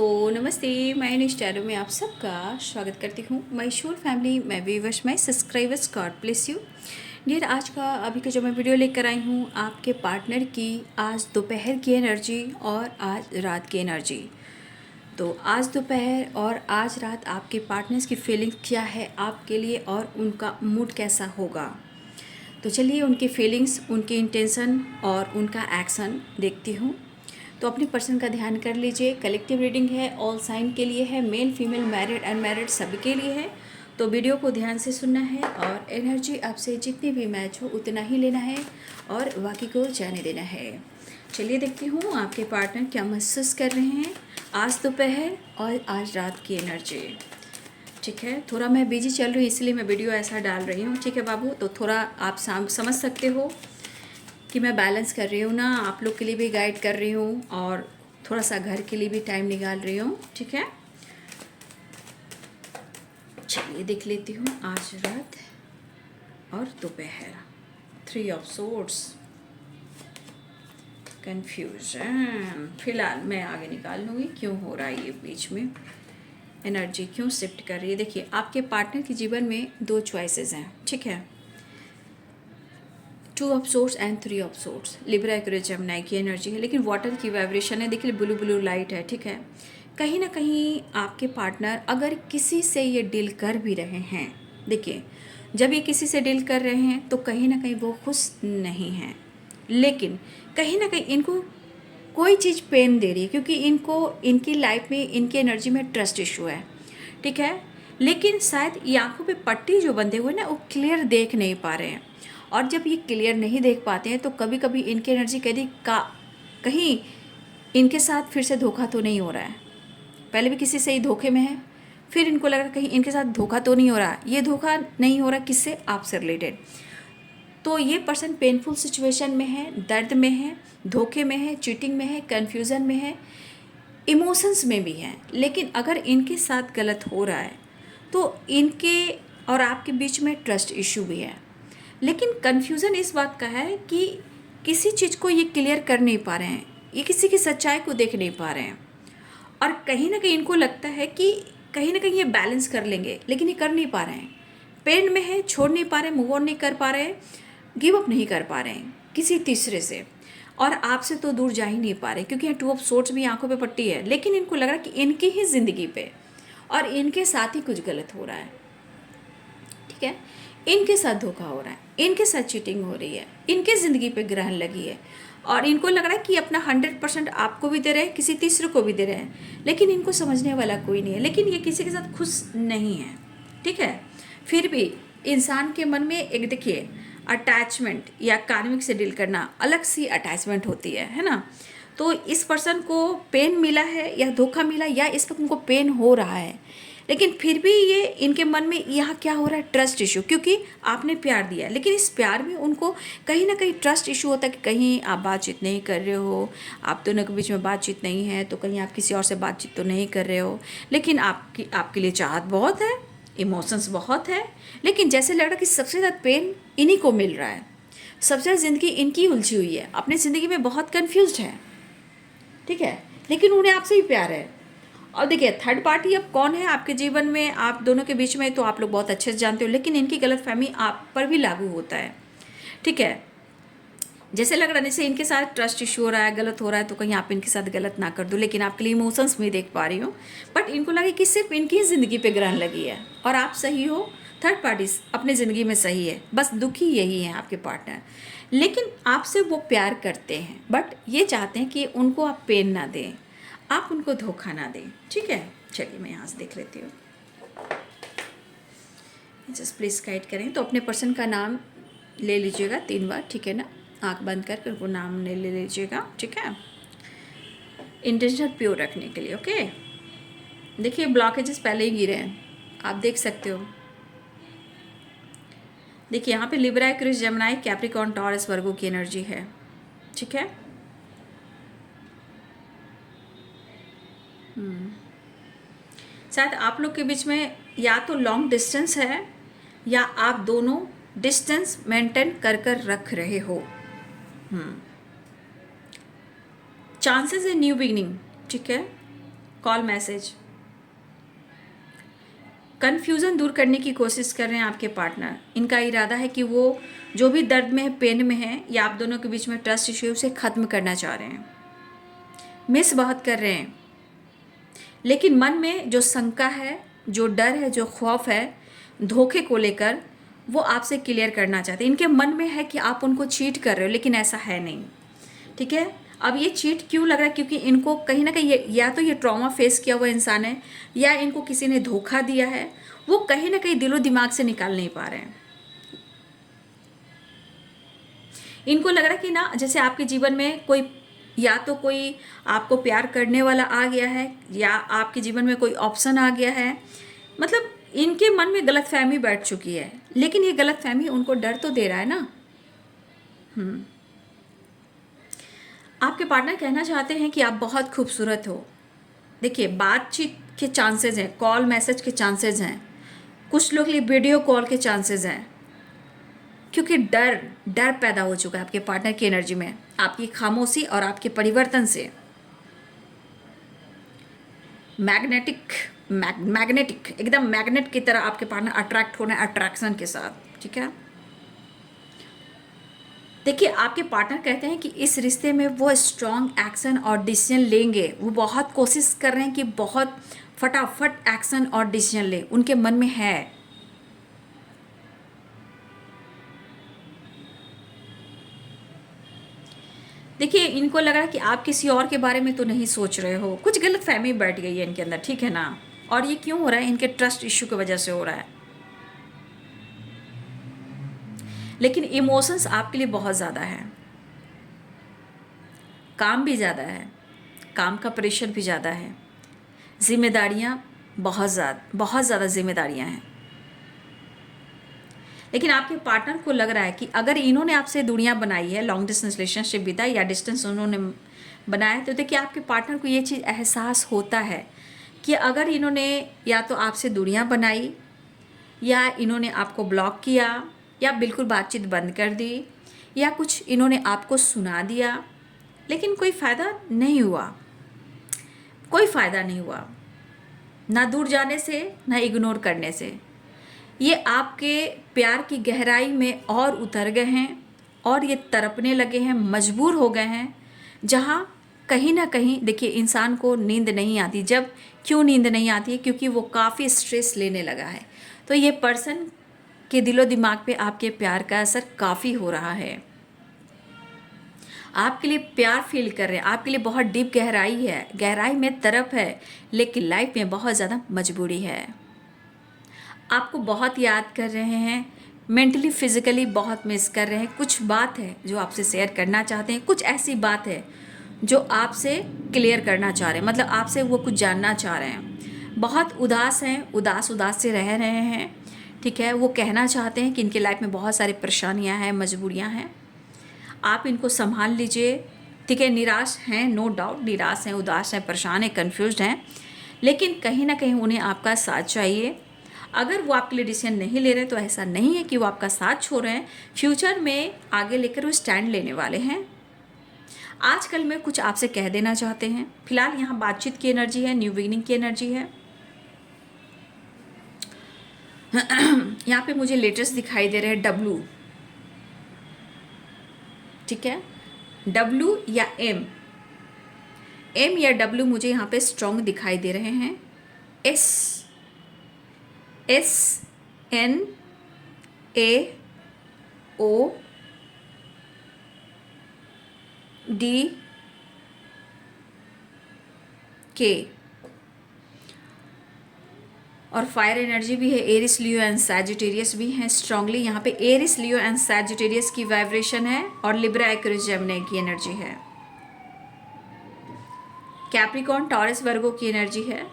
दोस्तों नमस्ते, मैं निष्ठारों में आप सबका स्वागत करती हूँ। मैशूर फैमिली मैं viewers my subscribers, God bless you dear. आज का अभी का जो मैं वीडियो लेकर आई हूँ आपके पार्टनर की आज दोपहर की एनर्जी और आज रात की एनर्जी। तो आज दोपहर और आज रात आपके पार्टनर्स की फीलिंग क्या है आपके लिए और उनका मूड कैसा होगा। तो चलिए उनकी फीलिंग्स, उनकी इंटेंशन और उनका एक्शन देखती हूँ। तो अपनी पर्सन का ध्यान कर लीजिए। कलेक्टिव रीडिंग है, ऑल साइन के लिए है, मेल फीमेल मैरिड अनमैरिड सभी के लिए है। तो वीडियो को ध्यान से सुनना है और एनर्जी आपसे जितनी भी मैच हो उतना ही लेना है और बाकी को जाने देना है। चलिए देखती हूँ आपके पार्टनर क्या महसूस कर रहे हैं आज दोपहर और आज रात की एनर्जी। ठीक है, थोड़ा मैं बिजी चल रही हूँ इसलिए मैं वीडियो ऐसा डाल रही हूँ। ठीक है बाबू, तो थोड़ा आप समझ सकते हो कि मैं बैलेंस कर रही हूँ ना, आप लोग के लिए भी गाइड कर रही हूँ और थोड़ा सा घर के लिए भी टाइम निकाल रही हूँ। ठीक है, चलिए देख लेती हूँ आज रात और दोपहर। 3 ऑफ सोर्ड्स, कन्फ्यूजन। फिलहाल मैं आगे निकाल लूँगी क्यों हो रहा है ये बीच में, एनर्जी क्यों शिफ्ट कर रही है। देखिए आपके पार्टनर के जीवन में 2 चॉइसेस हैं। ठीक है, 2 of source and 3 of source. Libra Aquarius Gemini की एनर्जी है, लेकिन वाटर की वाइब्रेशन है। देखिए ब्लू ब्लू लाइट है। ठीक है, कहीं ना कहीं आपके पार्टनर अगर किसी से ये डील कर भी रहे हैं, देखिए जब ये किसी से डील कर रहे हैं तो कहीं ना कहीं वो खुश नहीं हैं, लेकिन कहीं ना कहीं इनको कोई चीज़ पेन दे रही है क्योंकि इनको इनकी लाइफ में इनकी एनर्जी में ट्रस्ट इशू है। ठीक है, लेकिन शायद ये आंखों पे पट्टी जो बंधे हुए ना वो क्लियर देख नहीं पा रहे हैं। और जब ये क्लियर नहीं देख पाते हैं तो कभी कभी इनकी एनर्जी कहीं इनके साथ फिर से धोखा तो नहीं हो रहा है। पहले भी किसी से ही धोखे में है, फिर इनको लगा कहीं इनके साथ धोखा तो नहीं हो रहा। ये धोखा नहीं हो रहा किससे, आपसे रिलेटेड। तो ये पर्सन पेनफुल सिचुएशन में है, दर्द में है, धोखे में है, चीटिंग में है, कन्फ्यूज़न में है, इमोशंस में भी है। लेकिन अगर इनके साथ गलत हो रहा है तो इनके और आपके बीच में ट्रस्ट इशू भी है। लेकिन कन्फ्यूज़न इस बात का है कि किसी चीज़ को ये क्लियर कर नहीं पा रहे हैं, ये किसी की सच्चाई को देख नहीं पा रहे हैं। और कहीं ना कहीं इनको लगता है कि कहीं ना कहीं ये बैलेंस कर लेंगे, लेकिन ये कर नहीं पा रहे हैं। पेन में है, छोड़ नहीं पा रहे, मूव ऑन नहीं कर पा रहे, गिव अप नहीं कर पा रहे हैं किसी तीसरे से, और आपसे तो दूर जा ही नहीं पा रहे क्योंकि यहाँ 2 ऑफ सोर्ड्स भी आंखों पे पट्टी है। लेकिन इनको लग रहा है कि इनकी ही ज़िंदगी पे और इनके साथ ही कुछ गलत हो रहा है। ठीक है, इनके साथ धोखा हो रहा है, इनके साथ चीटिंग हो रही है, इनके ज़िंदगी पे ग्रहण लगी है और इनको लग रहा है कि अपना 100% आपको भी दे रहे हैं, किसी तीसरे को भी दे रहे हैं, लेकिन इनको समझने वाला कोई नहीं है। लेकिन ये किसी के साथ खुश नहीं है। ठीक है, फिर भी इंसान के मन में एक देखिए अटैचमेंट या कार्मिक से डील करना अलग सी अटैचमेंट होती है ना। तो इस पर्सन को पेन मिला है या धोखा मिला या इस वक्त उनको पेन हो रहा है, लेकिन फिर भी ये इनके मन में यहाँ क्या हो रहा है, ट्रस्ट इशू। क्योंकि आपने प्यार दिया, लेकिन इस प्यार में उनको कहीं ना कहीं ट्रस्ट इशू होता है कि कहीं आप बातचीत नहीं कर रहे हो, आप दोनों के बीच में बातचीत नहीं है, तो कहीं आप किसी और से बातचीत तो नहीं कर रहे हो। लेकिन आपके लिए चाहत बहुत है, इमोशंस बहुत है, लेकिन जैसे लग रहा है कि सबसे ज़्यादा पेन इन्हीं को मिल रहा है, सबसे ज़्यादा ज़िंदगी इनकी उलझी हुई है, अपनी ज़िंदगी में बहुत कन्फ्यूज है। ठीक है, लेकिन उन्हें आपसे ही प्यार है। और देखिए थर्ड पार्टी अब कौन है आपके जीवन में, आप दोनों के बीच में तो आप लोग बहुत अच्छे से जानते हो, लेकिन इनकी गलतफहमी आप पर भी लागू होता है। ठीक है, जैसे लग रहा है जैसे इनके साथ ट्रस्ट इशू हो रहा है, गलत हो रहा है, तो कहीं आप इनके साथ गलत ना कर दो। लेकिन आपके लिए इमोशंस में देख पा रही हूँ, बट इनको लगे कि सिर्फ इनकी ही ज़िंदगी पे ग्रहण लगी है और आप सही हो, थर्ड पार्टी अपनी ज़िंदगी में सही है, बस दुखी यही है आपके पार्टनर। लेकिन आपसे वो प्यार करते हैं, बट ये चाहते हैं कि उनको आप पेन ना दें, आप उनको धोखा ना दें। ठीक है, चलिए मैं यहाँ से देख लेती हूँ। जस्ट प्लीज़ गाइड करें। तो अपने पर्सन का नाम ले लीजिएगा 3 बार। ठीक है ना, आँख बंद करके उनको नाम ले लीजिएगा। ठीक है, इंटेंशन प्योर रखने के लिए। ओके, देखिए ब्लॉकेजेस पहले ही गिरे हैं, आप देख सकते हो। देखिए यहाँ पे Libra Aquarius Gemini Capricorn Taurus Virgo की एनर्जी है। ठीक है, शायद आप लोग के बीच में या तो लॉन्ग डिस्टेंस है या आप दोनों डिस्टेंस मेंटेन कर रख रहे हो। चांसेस है न्यू बिगनिंग। ठीक है, कॉल मैसेज। कन्फ्यूज़न दूर करने की कोशिश कर रहे हैं आपके पार्टनर। इनका इरादा है कि वो जो भी दर्द में है, पेन में है, या आप दोनों के बीच में ट्रस्ट इश्यू, उसे ख़त्म करना चाह रहे हैं। मिस बहुत कर रहे हैं, लेकिन मन में जो शंका है, जो डर है, जो खौफ है धोखे को लेकर, वो आपसे क्लियर करना चाहते हैं। इनके मन में है कि आप उनको चीट कर रहे हो, लेकिन ऐसा है नहीं। ठीक है, अब ये चीट क्यों लग रहा है? क्योंकि इनको कहीं ना कहीं या तो ये ट्रॉमा फेस किया हुआ इंसान है, या इनको किसी ने धोखा दिया है। वो कहीं ना कहीं दिलो दिमाग से निकाल नहीं पा रहे हैं। इनको लग रहा है कि ना, जैसे आपके जीवन में कोई, या तो कोई आपको प्यार करने वाला आ गया है, या आपके जीवन में कोई ऑप्शन आ गया है। मतलब इनके मन में गलतफहमी बैठ चुकी है, लेकिन ये गलतफहमी उनको डर तो दे रहा है ना। आपके पार्टनर कहना चाहते हैं कि आप बहुत खूबसूरत हो। देखिए, बातचीत के चांसेस हैं, कॉल मैसेज के चांसेस हैं, कुछ लोग के लिए वीडियो कॉल के चांसेस हैं, क्योंकि डर डर पैदा हो चुका है आपके पार्टनर की एनर्जी में, आपकी खामोशी और आपके परिवर्तन से। मैग्नेटिक एकदम मैग्नेट की तरह आपके पार्टनर अट्रैक्ट होना है, अट्रैक्शन के साथ। ठीक है, देखिए, आपके पार्टनर कहते हैं कि इस रिश्ते में वो स्ट्रॉन्ग एक्शन और डिसीजन लेंगे। वो बहुत कोशिश कर रहे हैं कि बहुत फटाफट एक्शन और डिसीजन ले, उनके मन में है। देखिए, इनको लग रहा है कि आप किसी और के बारे में तो नहीं सोच रहे हो, कुछ गलत फहमी बैठ गई है इनके अंदर। ठीक है ना, और ये क्यों हो रहा है? इनके ट्रस्ट इश्यू की वजह से हो रहा है। लेकिन इमोशंस आपके लिए बहुत ज़्यादा है, काम भी ज़्यादा है, काम का प्रेशर भी ज़्यादा है, जिम्मेदारियाँ बहुत ज़्यादा जिम्मेदारियाँ हैं। लेकिन आपके पार्टनर को लग रहा है कि अगर इन्होंने आपसे दूरियां बनाई है, लॉन्ग डिस्टेंस रिलेशनशिप भी था या डिस्टेंस उन्होंने बनाया है, तो देखिए आपके पार्टनर को ये चीज़ एहसास होता है कि अगर इन्होंने या तो आपसे दूरियां बनाई, या इन्होंने आपको ब्लॉक किया, या बिल्कुल बातचीत बंद कर दी, या कुछ इन्होंने आपको सुना दिया, लेकिन कोई फ़ायदा नहीं हुआ। कोई फ़ायदा नहीं हुआ, ना दूर जाने से, ना इग्नोर करने से। ये आपके प्यार की गहराई में और उतर गए हैं, और ये तड़पने लगे हैं, मजबूर हो गए हैं। जहाँ कहीं ना कहीं देखिए, इंसान को नींद नहीं आती। जब क्यों नींद नहीं आती है? क्योंकि वो काफ़ी स्ट्रेस लेने लगा है। तो ये पर्सन के दिलो दिमाग पे आपके प्यार का असर काफ़ी हो रहा है। आपके लिए प्यार फील कर रहे हैं, आपके लिए बहुत डीप गहराई है, गहराई में तड़प है, लेकिन लाइफ में बहुत ज़्यादा मजबूरी है। आपको बहुत याद कर रहे हैं, मेंटली फिजिकली बहुत मिस कर रहे हैं। कुछ बात है जो आपसे शेयर करना चाहते हैं, कुछ ऐसी बात है जो आपसे क्लियर करना चाह रहे हैं, मतलब आपसे वो कुछ जानना चाह रहे हैं। बहुत उदास हैं, उदास से रह रहे हैं। ठीक है, वो कहना चाहते हैं कि इनके लाइफ में बहुत सारी परेशानियां हैं, मजबूरियां हैं। आप इनको संभाल लीजिए। ठीक है, निराश हैं, नो डाउट निराश हैं, उदास हैं, परेशान हैं, कन्फ्यूज्ड हैं, लेकिन कहीं ना कहीं उन्हें आपका साथ चाहिए। अगर वो आपके लिए डिसीजन नहीं ले रहे तो ऐसा नहीं है कि वो आपका साथ छोड़ रहे हैं, फ्यूचर में आगे लेकर वो स्टैंड लेने वाले हैं। आजकल में कुछ आपसे कह देना चाहते हैं। फिलहाल यहाँ बातचीत की एनर्जी है, न्यू बिगिनिंग की एनर्जी है। यहाँ पे मुझे लेटर्स दिखाई दे रहे हैं, डब्लू। ठीक है, डब्लू या एम या डब्लू मुझे यहाँ पे स्ट्रॉन्ग दिखाई दे रहे हैं। SNAOD और फायर एनर्जी भी है, एरिस, लियो एंड सैजिटेरियस भी हैं स्ट्रांगली। यहाँ पे एरिस, लियो एंड सैजिटेरियस की वाइब्रेशन है, और लिब्रा, एक्वेरियस, जेमिनी की एनर्जी है। कैप्रिकॉर्न, टॉरस, वर्गो की एनर्जी है।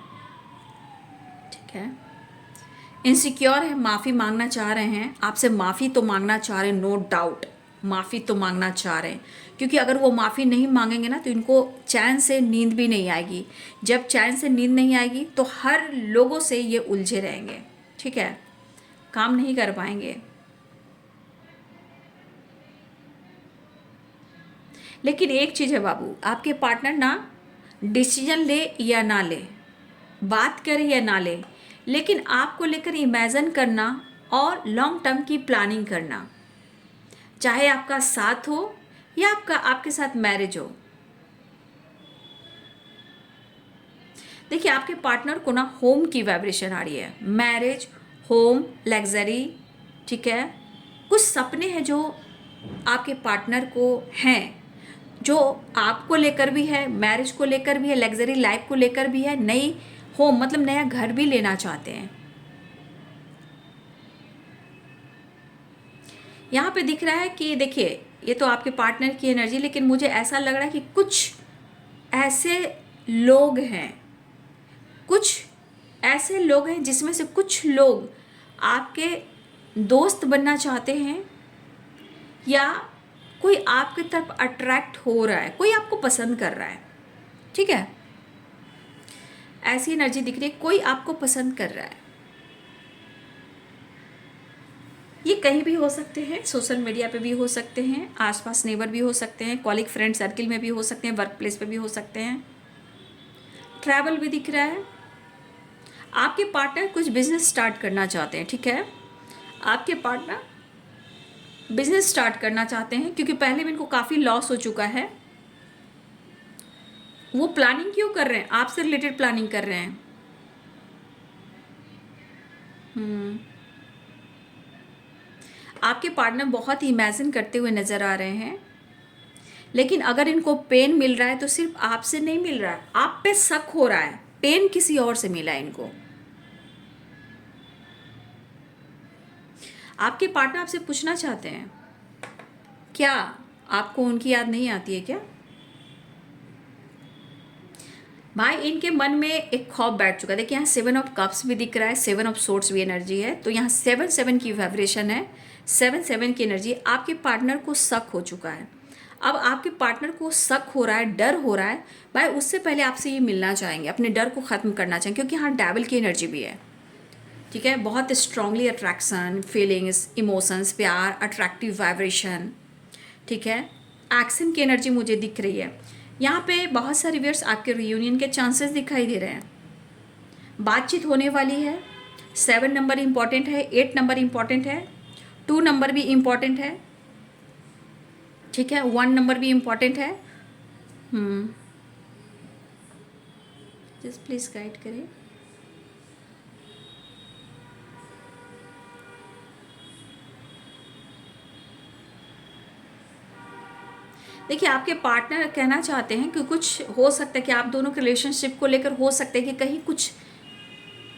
ठीक है, इनसिक्योर है, माफ़ी मांगना चाह रहे हैं, आपसे माफ़ी तो मांगना चाह रहे हैं, नो डाउट माफ़ी तो मांगना चाह रहे हैं, क्योंकि अगर वो माफ़ी नहीं मांगेंगे ना तो इनको चैन से नींद भी नहीं आएगी। जब चैन से नींद नहीं आएगी तो हर लोगों से ये उलझे रहेंगे। ठीक है, काम नहीं कर पाएंगे। लेकिन एक चीज़ है बाबू, आपके पार्टनर ना डिसीजन ले या ना ले, बात करे या ना ले, लेकिन आपको लेकर इमेजिन करना और लॉन्ग टर्म की प्लानिंग करना, चाहे आपका साथ हो या आपके साथ मैरिज हो। देखिए आपके पार्टनर को ना होम की वाइब्रेशन आ रही है, मैरिज, होम, लग्जरी, ठीक है। कुछ सपने हैं जो आपके पार्टनर को हैं, जो आपको लेकर भी है, मैरिज को लेकर भी है, लग्जरी लाइफ को लेकर भी है, नई होम मतलब नया घर भी लेना चाहते हैं। यहाँ पे दिख रहा है कि देखिए ये तो आपके पार्टनर की एनर्जी, लेकिन मुझे ऐसा लग रहा है कि कुछ ऐसे लोग हैं, कुछ ऐसे लोग हैं जिसमें से कुछ लोग आपके दोस्त बनना चाहते हैं, या कोई आपकी तरफ अट्रैक्ट हो रहा है, कोई आपको पसंद कर रहा है, ठीक है। ऐसी एनर्जी दिख रही है, कोई आपको पसंद कर रहा है। ये कहीं भी हो सकते हैं, सोशल मीडिया पे भी हो सकते हैं, आसपास नेबर भी हो सकते हैं, कॉलिग फ्रेंड सर्किल में भी हो सकते हैं, वर्क प्लेस पे भी हो सकते हैं। ट्रैवल भी दिख रहा है। आपके पार्टनर कुछ बिजनेस स्टार्ट करना चाहते हैं, ठीक है। आपके पार्टनर बिजनेस स्टार्ट करना चाहते हैं क्योंकि पहले भी इनको काफ़ी लॉस हो चुका है। वो प्लानिंग क्यों कर रहे हैं? आपसे रिलेटेड प्लानिंग कर रहे हैं। आपके पार्टनर बहुत ही इमेजिन करते हुए नज़र आ रहे हैं, लेकिन अगर इनको पेन मिल रहा है तो सिर्फ आपसे नहीं मिल रहा है, आप पे शक हो रहा है, पेन किसी और से मिला है इनको। आपके पार्टनर आपसे पूछना चाहते हैं, क्या आपको उनकी याद नहीं आती है क्या? भाई इनके मन में एक खौफ बैठ चुका है। देखिए यहाँ 7 ऑफ कप्स भी दिख रहा है, 7 ऑफ सोर्ड्स भी एनर्जी है, तो यहाँ 7 की वाइब्रेशन है, 7 की एनर्जी। आपके पार्टनर को शक हो चुका है। अब आपके पार्टनर को शक हो रहा है, डर हो रहा है, भाई उससे पहले आपसे ये मिलना चाहेंगे, अपने डर को ख़त्म करना चाहेंगे, क्योंकि यहाँ डेविल की एनर्जी भी है, ठीक है। बहुत स्ट्रांगली अट्रैक्शन, फीलिंग्स, इमोशंस, प्यार, अट्रैक्टिव वाइब्रेशन, ठीक है। एक्शन की एनर्जी मुझे दिख रही है। यहाँ पे बहुत सारे व्यूअर्स आपके रियूनियन के चांसेस दिखाई दे रहे हैं, बातचीत होने वाली है। 7 नंबर इम्पॉर्टेंट है, 8 नंबर इम्पॉर्टेंट है, 2 नंबर भी इम्पॉर्टेंट है, ठीक है, 1 नंबर भी इम्पॉर्टेंट है। जस्ट प्लीज़ गाइड करें। देखिए आपके पार्टनर कहना चाहते हैं कि कुछ हो सकता है कि आप दोनों के रिलेशनशिप को लेकर हो सकता है कि कहीं कुछ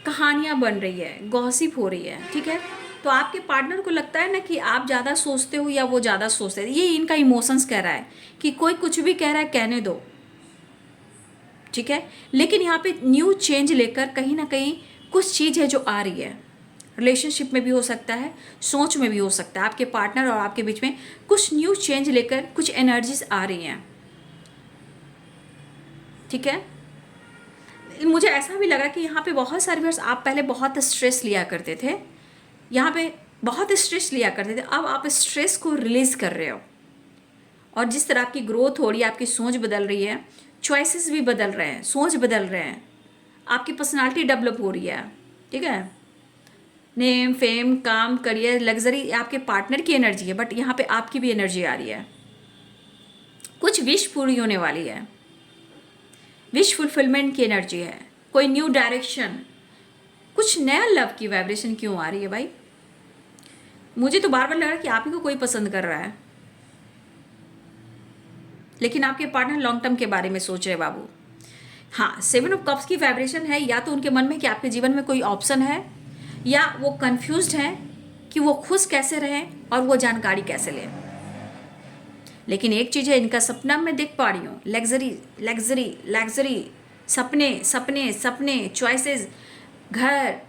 कहानियाँ बन रही है, गॉसिप हो रही है, ठीक है। तो आपके पार्टनर को लगता है ना कि आप ज़्यादा सोचते हो या वो ज़्यादा सोचते हैं। ये इनका इमोशंस कह रहा है कि कोई कुछ भी कह रहा है, कहने दो, ठीक है। लेकिन यहाँ पे न्यू चेंज लेकर कहीं ना कहीं कुछ चीज़ है जो आ रही है। रिलेशनशिप में भी हो सकता है, सोच में भी हो सकता है, आपके पार्टनर और आपके बीच में कुछ न्यू चेंज लेकर कुछ एनर्जीज आ रही हैं, ठीक है। मुझे ऐसा भी लगा कि यहाँ पे बहुत सारे वर्ष आप पहले बहुत स्ट्रेस लिया करते थे, यहाँ पे बहुत स्ट्रेस लिया करते थे, अब आप स्ट्रेस को रिलीज़ कर रहे हो। और जिस तरह आपकी ग्रोथ हो रही है, आपकी सोच बदल रही है, चॉइसेस भी बदल रहे हैं, सोच बदल रहे हैं, आपकी पर्सनालिटी डेवलप हो रही है, ठीक है। नेम, फेम, काम, करियर, लग्जरी आपके पार्टनर की एनर्जी है, बट यहाँ पे आपकी भी एनर्जी आ रही है। कुछ विश पूरी होने वाली है, विश फुलफिलमेंट की एनर्जी है, कोई न्यू डायरेक्शन, कुछ नया लव की वाइब्रेशन क्यों आ रही है भाई? मुझे तो बार बार लग रहा है कि आप ही को कोई पसंद कर रहा है, लेकिन आपके पार्टनर लॉन्ग टर्म के बारे में सोच रहे बाबू। हाँ, 7 ऑफ कप्स की वाइब्रेशन है, या तो उनके मन में कि आपके जीवन में कोई ऑप्शन है, या वो कंफ्यूज्ड हैं कि वो खुश कैसे रहें और वो जानकारी कैसे लें। लेकिन एक चीज़ है, इनका सपना मैं देख पा रही हूँ, लग्जरी लग्जरी लग्जरी, सपने सपने सपने, चॉइसेस, घर,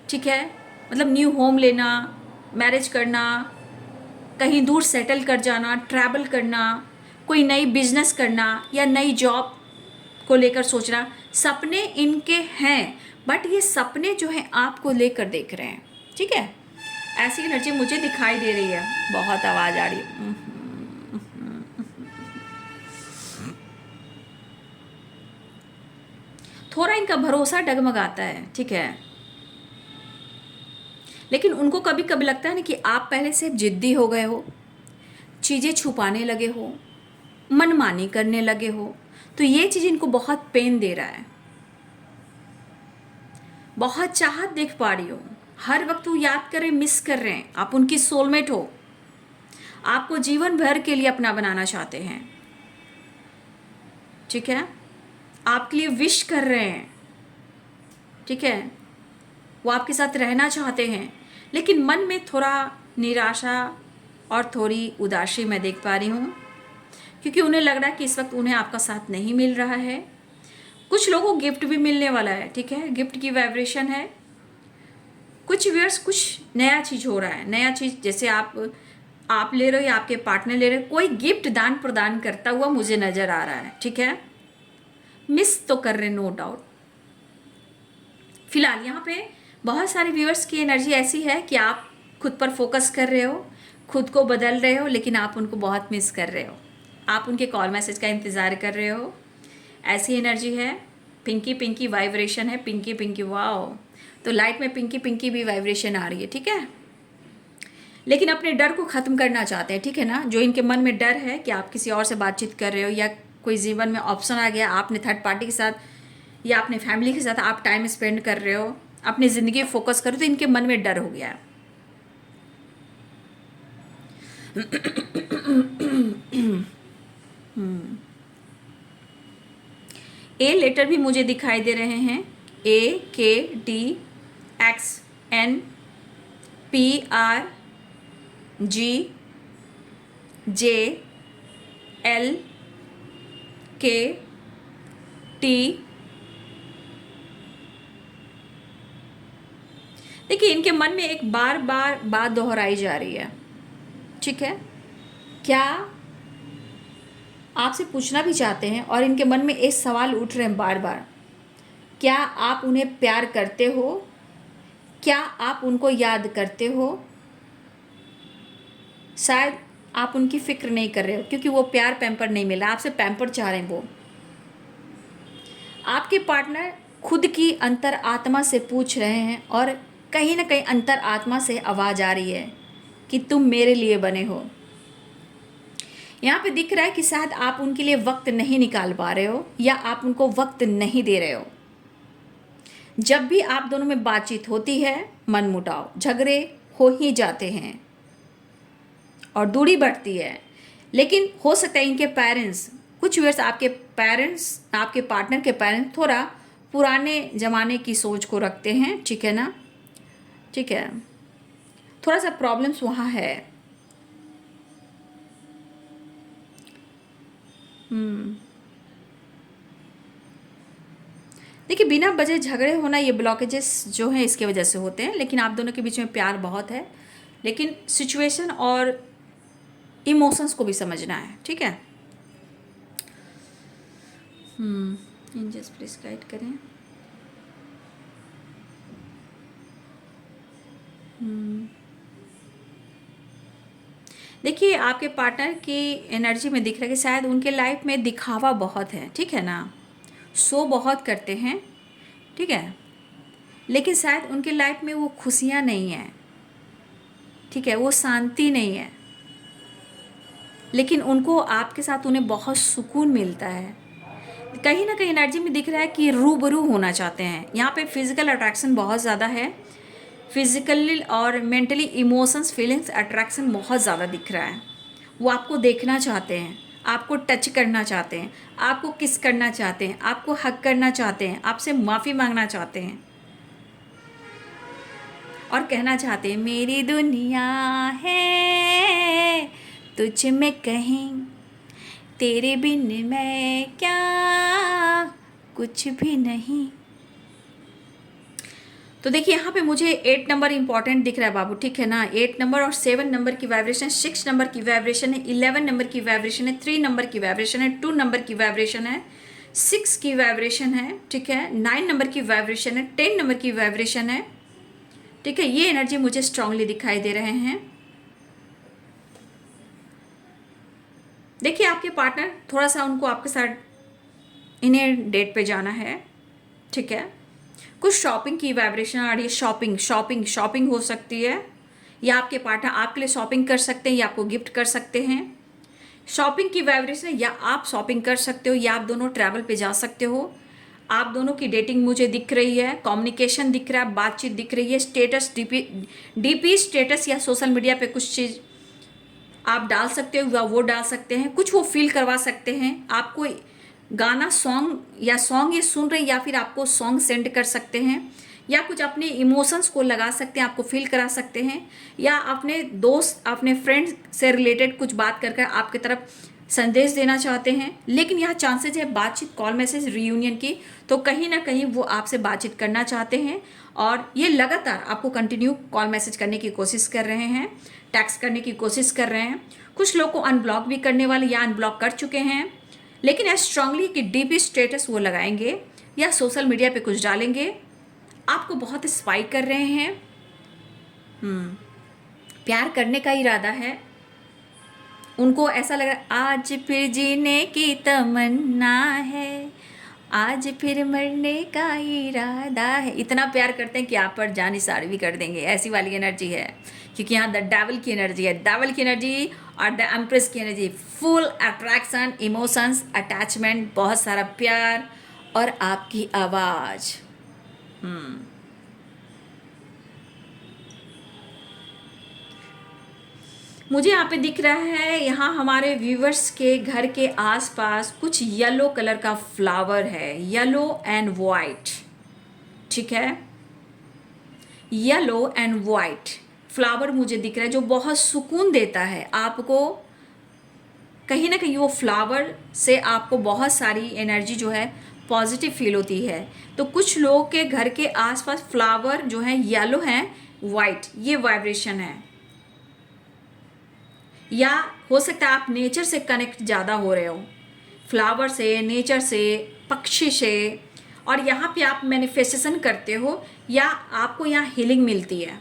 ठीक है, मतलब न्यू होम लेना, मैरिज करना, कहीं दूर सेटल कर जाना, ट्रैवल करना, कोई नई बिजनेस करना या नई जॉब को लेकर सोचना, सपने इनके हैं, बट ये सपने जो हैं आपको लेकर देख रहे हैं, ठीक है। ऐसी एनर्जी मुझे दिखाई दे रही है। बहुत आवाज़ आ रही है। थोड़ा इनका भरोसा डगमगाता है, ठीक है। लेकिन उनको कभी कभी लगता है ना कि आप पहले से जिद्दी हो गए हो, चीज़ें छुपाने लगे हो, मनमानी करने लगे हो, तो ये चीज़ इनको बहुत पेन दे रहा है। बहुत चाहत देख पा रही हो, हर वक्त वो याद कर रहे, मिस कर रहे हैं, आप उनकी सोलमेट हो, आपको जीवन भर के लिए अपना बनाना चाहते हैं, ठीक है। आपके लिए विश कर रहे हैं, ठीक है। वो आपके साथ रहना चाहते हैं, लेकिन मन में थोड़ा निराशा और थोड़ी उदासी मैं देख पा रही हूँ, क्योंकि उन्हें लग रहा है कि इस वक्त उन्हें आपका साथ नहीं मिल रहा है। कुछ लोगों को गिफ्ट भी मिलने वाला है, ठीक है, गिफ्ट की वाइब्रेशन है। कुछ व्यूअर्स कुछ नया चीज़ हो रहा है, नया चीज़, जैसे आप ले रहे हो या आपके पार्टनर ले रहे हो, कोई गिफ्ट दान प्रदान करता हुआ मुझे नज़र आ रहा है, ठीक है। मिस तो कर रहे, नो डाउट। फिलहाल यहाँ पे बहुत सारे व्यूअर्स की एनर्जी ऐसी है कि आप खुद पर फोकस कर रहे हो, खुद को बदल रहे हो, लेकिन आप उनको बहुत मिस कर रहे हो, आप उनके कॉल मैसेज का इंतज़ार कर रहे हो। ऐसी एनर्जी है, पिंकी पिंकी वाइब्रेशन है, पिंकी पिंकी, वाओ। तो लाइट में पिंकी पिंकी भी वाइब्रेशन आ रही है, ठीक है। लेकिन अपने डर को ख़त्म करना चाहते हैं, ठीक है ना। जो इनके मन में डर है कि आप किसी और से बातचीत कर रहे हो, या कोई जीवन में ऑप्शन आ गया, आपने थर्ड पार्टी के साथ या अपने फैमिली के साथ आप टाइम स्पेंड कर रहे हो, अपनी ज़िंदगी फोकस करो, तो इनके मन में डर हो गया है। ए लेटर भी मुझे दिखाई दे रहे हैं, AKDXNPRGJLKT। देखिए इनके मन में एक बार बार बात दोहराई जा रही है, ठीक है। क्या आपसे पूछना भी चाहते हैं, और इनके मन में एक सवाल उठ रहे हैं बार बार, क्या आप उन्हें प्यार करते हो, क्या आप उनको याद करते हो। शायद आप उनकी फिक्र नहीं कर रहे हो, क्योंकि वो प्यार पैम्पर नहीं मिला, आपसे पैम्पर चाह रहे हैं वो। आपके पार्टनर खुद की अंतर आत्मा से पूछ रहे हैं, और कहीं ना कहीं अंतर आत्मा से आवाज़ आ रही है कि तुम मेरे लिए बने हो। यहाँ पे दिख रहा है कि शायद आप उनके लिए वक्त नहीं निकाल पा रहे हो, या आप उनको वक्त नहीं दे रहे हो। जब भी आप दोनों में बातचीत होती है, मनमुटाव, झगड़े हो ही जाते हैं और दूरी बढ़ती है। लेकिन हो सकता है इनके पेरेंट्स, कुछ व्यूअर्स आपके पेरेंट्स, आपके पार्टनर के पेरेंट्स थोड़ा पुराने ज़माने की सोच को रखते हैं, ठीक है ना, ठीक है। थोड़ा सा प्रॉब्लम्स वहाँ है। देखिए बिना वजह झगड़े होना, ये ब्लॉकेजेस जो हैं इसके वजह से होते हैं, लेकिन आप दोनों के बीच में प्यार बहुत है, लेकिन सिचुएशन और इमोशंस को भी समझना है, ठीक है। एंजल्स प्लीज गाइड करें। देखिए आपके पार्टनर की एनर्जी में दिख रहा है कि शायद उनके लाइफ में दिखावा बहुत है, ठीक है ना, शो बहुत करते हैं, ठीक है। लेकिन शायद उनके लाइफ में वो खुशियाँ नहीं हैं, ठीक है, वो शांति नहीं है, लेकिन उनको आपके साथ उन्हें बहुत सुकून मिलता है। कहीं ना कहीं एनर्जी में दिख रहा है कि रूबरू होना चाहते हैं। यहाँ पे फिजिकल अट्रैक्शन बहुत ज़्यादा है, फिजिकली और मेंटली इमोशंस फीलिंग्स अट्रैक्शन बहुत ज़्यादा दिख रहा है। वो आपको देखना चाहते हैं, आपको टच करना चाहते हैं, आपको किस करना चाहते हैं, आपको हक करना चाहते हैं, आपसे माफ़ी मांगना चाहते हैं, और कहना चाहते हैं मेरी दुनिया है तुझ में कहीं, तेरे बिन मैं क्या कुछ भी नहीं। तो देखिए यहाँ पे मुझे 8 नंबर इंपॉर्टेंट दिख रहा है बाबू, ठीक है ना। 8 नंबर और 7 नंबर की वाइब्रेशन, 6 नंबर की वाइब्रेशन है, 11 नंबर की वाइब्रेशन है, 3 नंबर की वाइब्रेशन है, 2 नंबर की वाइब्रेशन है, 6 की वाइब्रेशन है, ठीक है, 9 नंबर की वाइब्रेशन है, 10 नंबर की वाइब्रेशन है, ठीक है। ये एनर्जी मुझे स्ट्रांगली दिखाई दे रहे हैं। देखिए आपके पार्टनर थोड़ा सा, उनको आपके साथ इन्हें डेट पे जाना है, ठीक है। कुछ शॉपिंग की वाइब्रेशन आ रही है, शॉपिंग शॉपिंग शॉपिंग हो सकती है, या आपके पार्टनर आपके लिए शॉपिंग कर सकते हैं या आपको गिफ्ट कर सकते हैं। शॉपिंग की वाइब्रेशन, या आप शॉपिंग कर सकते हो या आप दोनों ट्रैवल पे जा सकते हो। आप दोनों की डेटिंग मुझे दिख रही है, कम्युनिकेशन दिख रहा है, बातचीत दिख रही है, स्टेटस डीपी स्टेटस या सोशल मीडिया पे कुछ चीज़ आप डाल सकते हो या वो डाल सकते हैं, कुछ वो फील करवा सकते हैं आपको। गाना सॉन्ग ये सुन रहे हैं या फिर आपको सॉन्ग सेंड कर सकते हैं, या कुछ अपने इमोशंस को लगा सकते हैं, आपको फील करा सकते हैं, या अपने दोस्त अपने फ्रेंड से रिलेटेड कुछ बात कर आपके तरफ संदेश देना चाहते हैं। लेकिन यहाँ चांसेस है बातचीत, कॉल मैसेज, रियूनियन की, तो कहीं ना कहीं वो आपसे बातचीत करना चाहते हैं और ये लगातार आपको कंटिन्यू कॉल मैसेज करने की कोशिश कर रहे हैं, टैक्स करने की कोशिश कर रहे हैं। कुछ लोग को अनब्लॉक भी करने वाले या अनब्लॉक कर चुके हैं, लेकिन ऐसा स्ट्रांगली कि डीपी स्टेटस वो लगाएंगे या सोशल मीडिया पे कुछ डालेंगे, आपको बहुत स्पाई कर रहे हैं। प्यार करने का इरादा है, उनको ऐसा लग रहा है आज फिर जीने की तमन्ना है, आज फिर मरने का इरादा है। इतना प्यार करते हैं कि आप पर जान निसार भी कर देंगे, ऐसी वाली एनर्जी है। क्योंकि यहाँ द डेविल की एनर्जी है, डेविल की एनर्जी और द एम्प्रेस की energy, full attraction, emotions, attachment, बहुत सारा प्यार और आपकी आवाज़। मुझे यहाँ पे दिख रहा है, यहाँ हमारे व्यूवर्स के घर के आसपास कुछ येलो कलर का फ्लावर है, येलो एंड वाइट। ठीक है, येलो एंड वाइट फ्लावर मुझे दिख रहा है जो बहुत सुकून देता है आपको। कहीं ना कहीं वो फ्लावर से आपको बहुत सारी एनर्जी जो है पॉजिटिव फील होती है। तो कुछ लोगों के घर के आसपास फ्लावर जो है येलो है, वाइट, ये वाइब्रेशन है। या हो सकता है आप नेचर से कनेक्ट ज़्यादा हो रहे हो, फ्लावर से, नेचर से, पक्षी से, और यहाँ पे आप मैनिफेस्टेशन करते हो या आपको यहाँ हीलिंग मिलती है।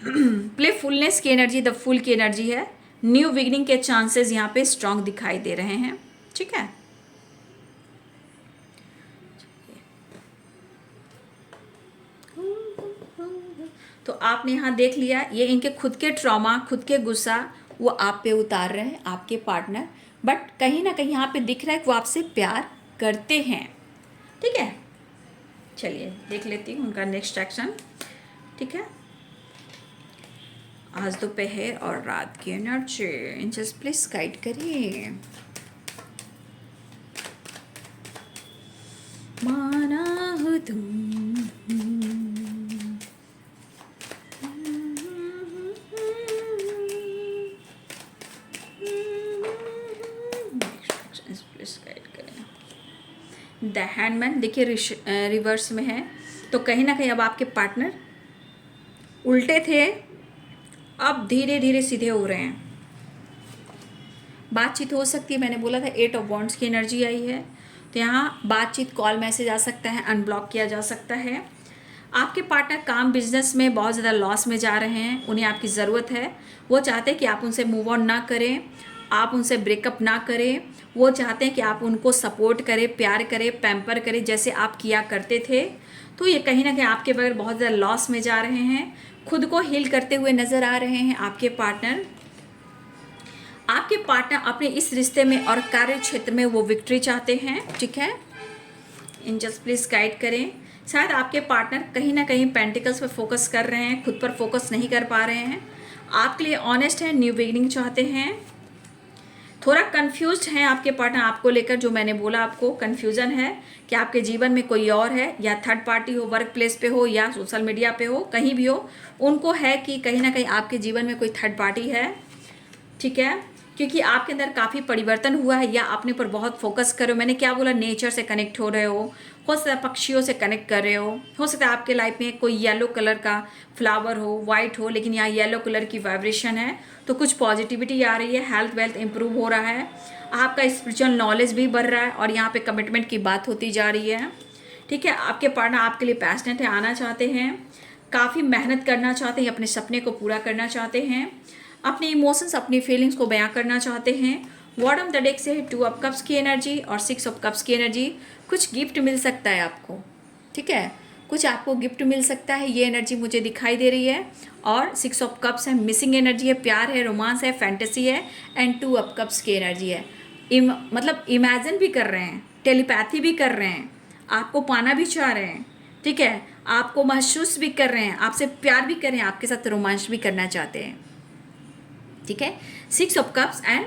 प्लेफुलनेस की एनर्जी, द फुल की एनर्जी है, न्यू बिगिनिंग के चांसेस यहाँ पे स्ट्रांग दिखाई दे रहे हैं। ठीक है, तो आपने यहाँ देख लिया, ये इनके खुद के ट्रॉमा, खुद के गुस्सा वो आप पे उतार रहे हैं, आपके पार्टनर। बट कहीं ना कहीं यहाँ पे दिख रहा है कि वो आपसे प्यार करते हैं। ठीक है, चलिए देख लेती हूँ उनका नेक्स्ट एक्शन। ठीक है, आज दोपहर और रात की एनर्जी जस्ट प्लीज गाइड करिए। माना हो तुम, द हैंडमैन देखिए रिवर्स में है, तो कहीं ना कहीं अब आपके पार्टनर उल्टे थे, अब धीरे धीरे सीधे हो रहे हैं। बातचीत हो सकती है, मैंने बोला था 8 ऑफ वॉन्ड्स की एनर्जी आई है, तो यहाँ बातचीत, कॉल मैसेज आ सकता है, अनब्लॉक किया जा सकता है। आपके पार्टनर काम बिजनेस में बहुत ज़्यादा लॉस में जा रहे हैं, उन्हें आपकी ज़रूरत है। वो चाहते हैं कि आप उनसे मूव ऑन ना करें, आप उनसे ब्रेकअप ना करें। वो चाहते हैं कि आप उनको सपोर्ट करें, प्यार करें, पैम्पर करें जैसे आप किया करते थे। तो ये कहीं ना कहीं आपके बगैर बहुत ज़्यादा लॉस में जा रहे हैं, खुद को हील करते हुए नज़र आ रहे हैं आपके पार्टनर। आपके पार्टनर अपने इस रिश्ते में और कार्य क्षेत्र में वो विक्ट्री चाहते हैं। ठीक है, एंजल्स प्लीज गाइड करें। शायद आपके पार्टनर कहीं ना कहीं पेंटिकल्स पर फोकस कर रहे हैं, खुद पर फोकस नहीं कर पा रहे हैं। आपके लिए ऑनेस्ट है, न्यू बिगिनिंग चाहते हैं। थोड़ा कंफ्यूज्ड हैं आपके पार्टनर आपको लेकर, जो मैंने बोला आपको कंफ्यूजन है कि आपके जीवन में कोई और है, या थर्ड पार्टी हो, वर्क प्लेस पे हो या सोशल मीडिया पे हो, कहीं भी हो, उनको है कि कहीं ना कहीं आपके जीवन में कोई थर्ड पार्टी है। ठीक है, क्योंकि आपके अंदर काफ़ी परिवर्तन हुआ है या अपने पर बहुत फोकस कर रहे हो। मैंने क्या बोला, नेचर से कनेक्ट हो रहे हो सकता है पक्षियों से कनेक्ट कर रहे हो सकता है आपके लाइफ में कोई येलो कलर का फ्लावर हो, वाइट हो, लेकिन यहाँ येलो कलर की वाइब्रेशन है, तो कुछ पॉजिटिविटी आ रही है, हेल्थ वेल्थ इंप्रूव हो रहा है, आपका स्पिरिचुअल नॉलेज भी बढ़ रहा है, और यहाँ पे कमिटमेंट की बात होती जा रही है। ठीक है, आपके पार्टनर आपके लिए पैशनेट है, आना चाहते हैं, काफ़ी मेहनत करना चाहते हैं, अपने सपने को पूरा करना चाहते हैं, अपने इमोशंस, अपनी फीलिंग्स को बयां करना चाहते हैं, बॉटम द डेक से है 2 ऑफ कप्स की एनर्जी और 6 ऑफ कप्स की एनर्जी। कुछ गिफ्ट मिल सकता है आपको, ठीक है, कुछ आपको गिफ्ट मिल सकता है, ये एनर्जी मुझे दिखाई दे रही है। और 6 ऑफ कप्स है, मिसिंग एनर्जी है, प्यार है, रोमांस है, फैंटेसी है। एंड 2 ऑफ कप्स की एनर्जी है, मतलब इमेजिन भी कर रहे हैं, टेलीपैथी भी कर रहे हैं, आपको पाना भी चाह रहे हैं, ठीक है, आपको महसूस भी कर रहे हैं, आपसे प्यार भी कर रहे हैं, आपके साथ रोमांस भी करना चाहते हैं, ठीक है। 6 of cups and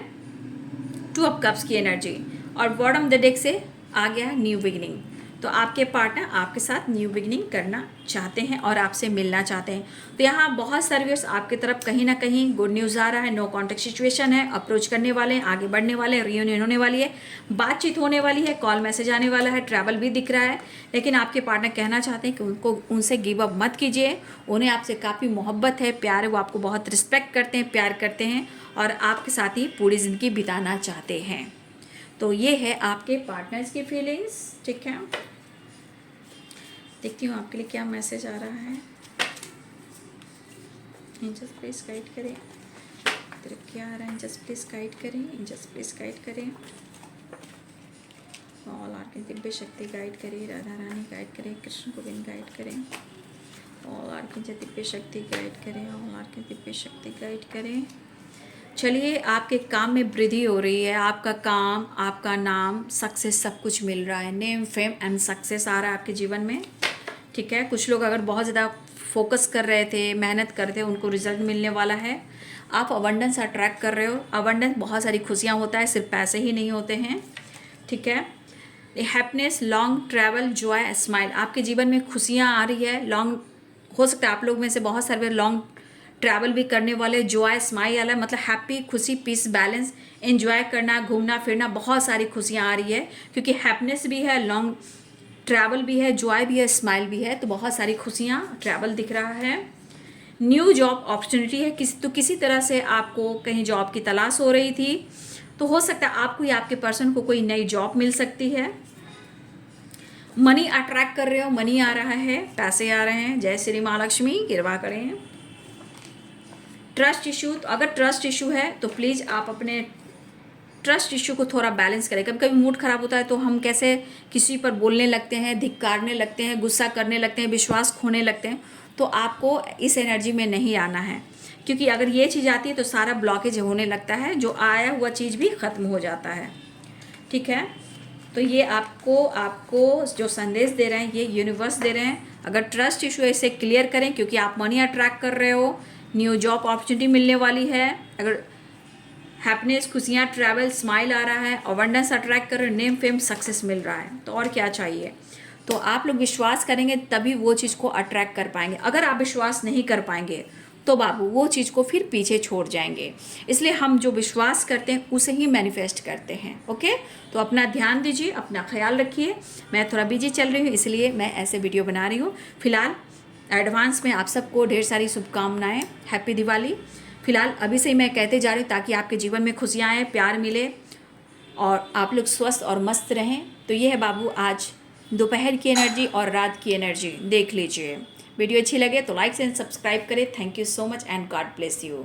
2 of cups की एनर्जी। और बॉटम द डेक से आ गया न्यू बिगिनिंग। तो आपके पार्टनर आपके साथ न्यू बिगिनिंग करना चाहते हैं और आपसे मिलना चाहते हैं। तो यहाँ बहुत सारे व्यूअर्स आपकी तरफ कहीं ना कहीं गुड न्यूज़ आ रहा है, नो कॉन्टेक्ट सिचुएशन है, अप्रोच करने वाले हैं, आगे बढ़ने वाले हैं, रियूनियन होने वाली है, बातचीत होने वाली है, कॉल मैसेज आने वाला है, ट्रैवल भी दिख रहा है। लेकिन आपके पार्टनर कहना चाहते हैं कि उनसे गिव अप मत कीजिए, उन्हें आपसे काफ़ी मोहब्बत है, प्यार है, वो आपको बहुत रिस्पेक्ट करते हैं, प्यार करते हैं और आपके साथ ही पूरी ज़िंदगी बिताना चाहते हैं। तो ये है आपके पार्टनर्स की फीलिंग्स, ठीक है। देखती हूँ आपके लिए क्या मैसेज आ रहा है। एंजल्स प्लीज गाइड करें, तरफ क्या आ रहा है, एंजल्स प्लीज गाइड करें, एंजल्स प्लीज गाइड करें, ऑल आर की दिव्य शक्ति गाइड करें, राधा रानी गाइड करें, कृष्ण गोविंद गाइड करें, ऑल आर की दिव्य शक्ति गाइड करें, ऑल आर की दिव्य शक्ति गाइड करें। चलिए, आपके काम में वृद्धि हो रही है, आपका काम, आपका नाम, सक्सेस, सब कुछ मिल रहा है, नेम, फेम एंड सक्सेस आ रहा है आपके जीवन में, ठीक है। कुछ लोग अगर बहुत ज़्यादा फोकस कर रहे थे, मेहनत कर रहे थे, उनको रिजल्ट मिलने वाला है। आप अबंडेंस अट्रैक्ट कर रहे हो। अबंडेंस बहुत सारी खुशियाँ होता है, सिर्फ पैसे ही नहीं होते हैं, ठीक है। Happiness, long travel, Joy, smile, आपके जीवन में खुशियाँ आ रही है। लॉन्ग हो सकता है आप लोग में से बहुत सारे लॉन्ग ट्रैवल भी करने वाले, जॉय, स्माइल वाला, मतलब हैप्पी, खुशी, पीस, बैलेंस, एंजॉय करना, घूमना फिरना, बहुत सारी खुशियाँ आ रही है क्योंकि हैप्पीनेस भी है, लॉन्ग ट्रैवल भी है, जॉय भी है, स्माइल भी है। तो बहुत सारी खुशियाँ, ट्रैवल दिख रहा है। न्यू जॉब अपॉर्चुनिटी है, किसी तरह से आपको कहीं जॉब की तलाश हो रही थी, तो हो सकता है आपको या आपके पर्सन को कोई नई जॉब मिल सकती है। मनी अट्रैक्ट कर रहे हो, मनी आ रहा है, पैसे आ रहे हैं। जय श्री महालक्ष्मी, कृपा करें। ट्रस्ट इशू, तो अगर ट्रस्ट इशू है तो प्लीज़ आप अपने ट्रस्ट इशू को थोड़ा बैलेंस करें। कभी कभी मूड ख़राब होता है तो हम कैसे किसी पर बोलने लगते हैं, धिक्कारने लगते हैं, गुस्सा करने लगते हैं, विश्वास खोने लगते हैं। तो आपको इस एनर्जी में नहीं आना है, क्योंकि अगर ये चीज़ आती है तो सारा ब्लॉकेज होने लगता है, जो आया हुआ चीज़ भी ख़त्म हो जाता है, ठीक है। तो ये आपको जो संदेश दे रहे हैं, ये यूनिवर्स दे रहे हैं। अगर ट्रस्ट इशू है इसे क्लियर करें, क्योंकि आप मनी अट्रैक्ट कर रहे हो, न्यू जॉब अपॉर्चुनिटी मिलने वाली है। अगर हैप्पीनेस, खुशियाँ, ट्रैवल, स्माइल आ रहा है, अबंडेंस अट्रैक्ट कर रहे हो, नेम, फेम, सक्सेस मिल रहा है, तो और क्या चाहिए। तो आप लोग विश्वास करेंगे तभी वो चीज़ को अट्रैक्ट कर पाएंगे। अगर आप विश्वास नहीं कर पाएंगे तो बाबू वो चीज़ को फिर पीछे छोड़ जाएंगे। इसलिए हम जो विश्वास करते हैं उसे ही मैनिफेस्ट करते हैं, ओके। तो अपना ध्यान दीजिए, अपना ख्याल रखिए। मैं थोड़ा बिजी चल रही हूँ, इसलिए मैं ऐसे वीडियो बना रही हूँ। फिलहाल एडवांस में आप सबको ढेर सारी शुभकामनाएँ, हैप्पी दिवाली। फिलहाल अभी से ही मैं कहते जा रही हूँ ताकि आपके जीवन में खुशियाँ आएँ, प्यार मिले और आप लोग स्वस्थ और मस्त रहें। तो ये है बाबू आज दोपहर की एनर्जी और रात की एनर्जी, देख लीजिए। वीडियो अच्छी लगे तो लाइक एंड सब्सक्राइब करें। Thank you so much and God bless you.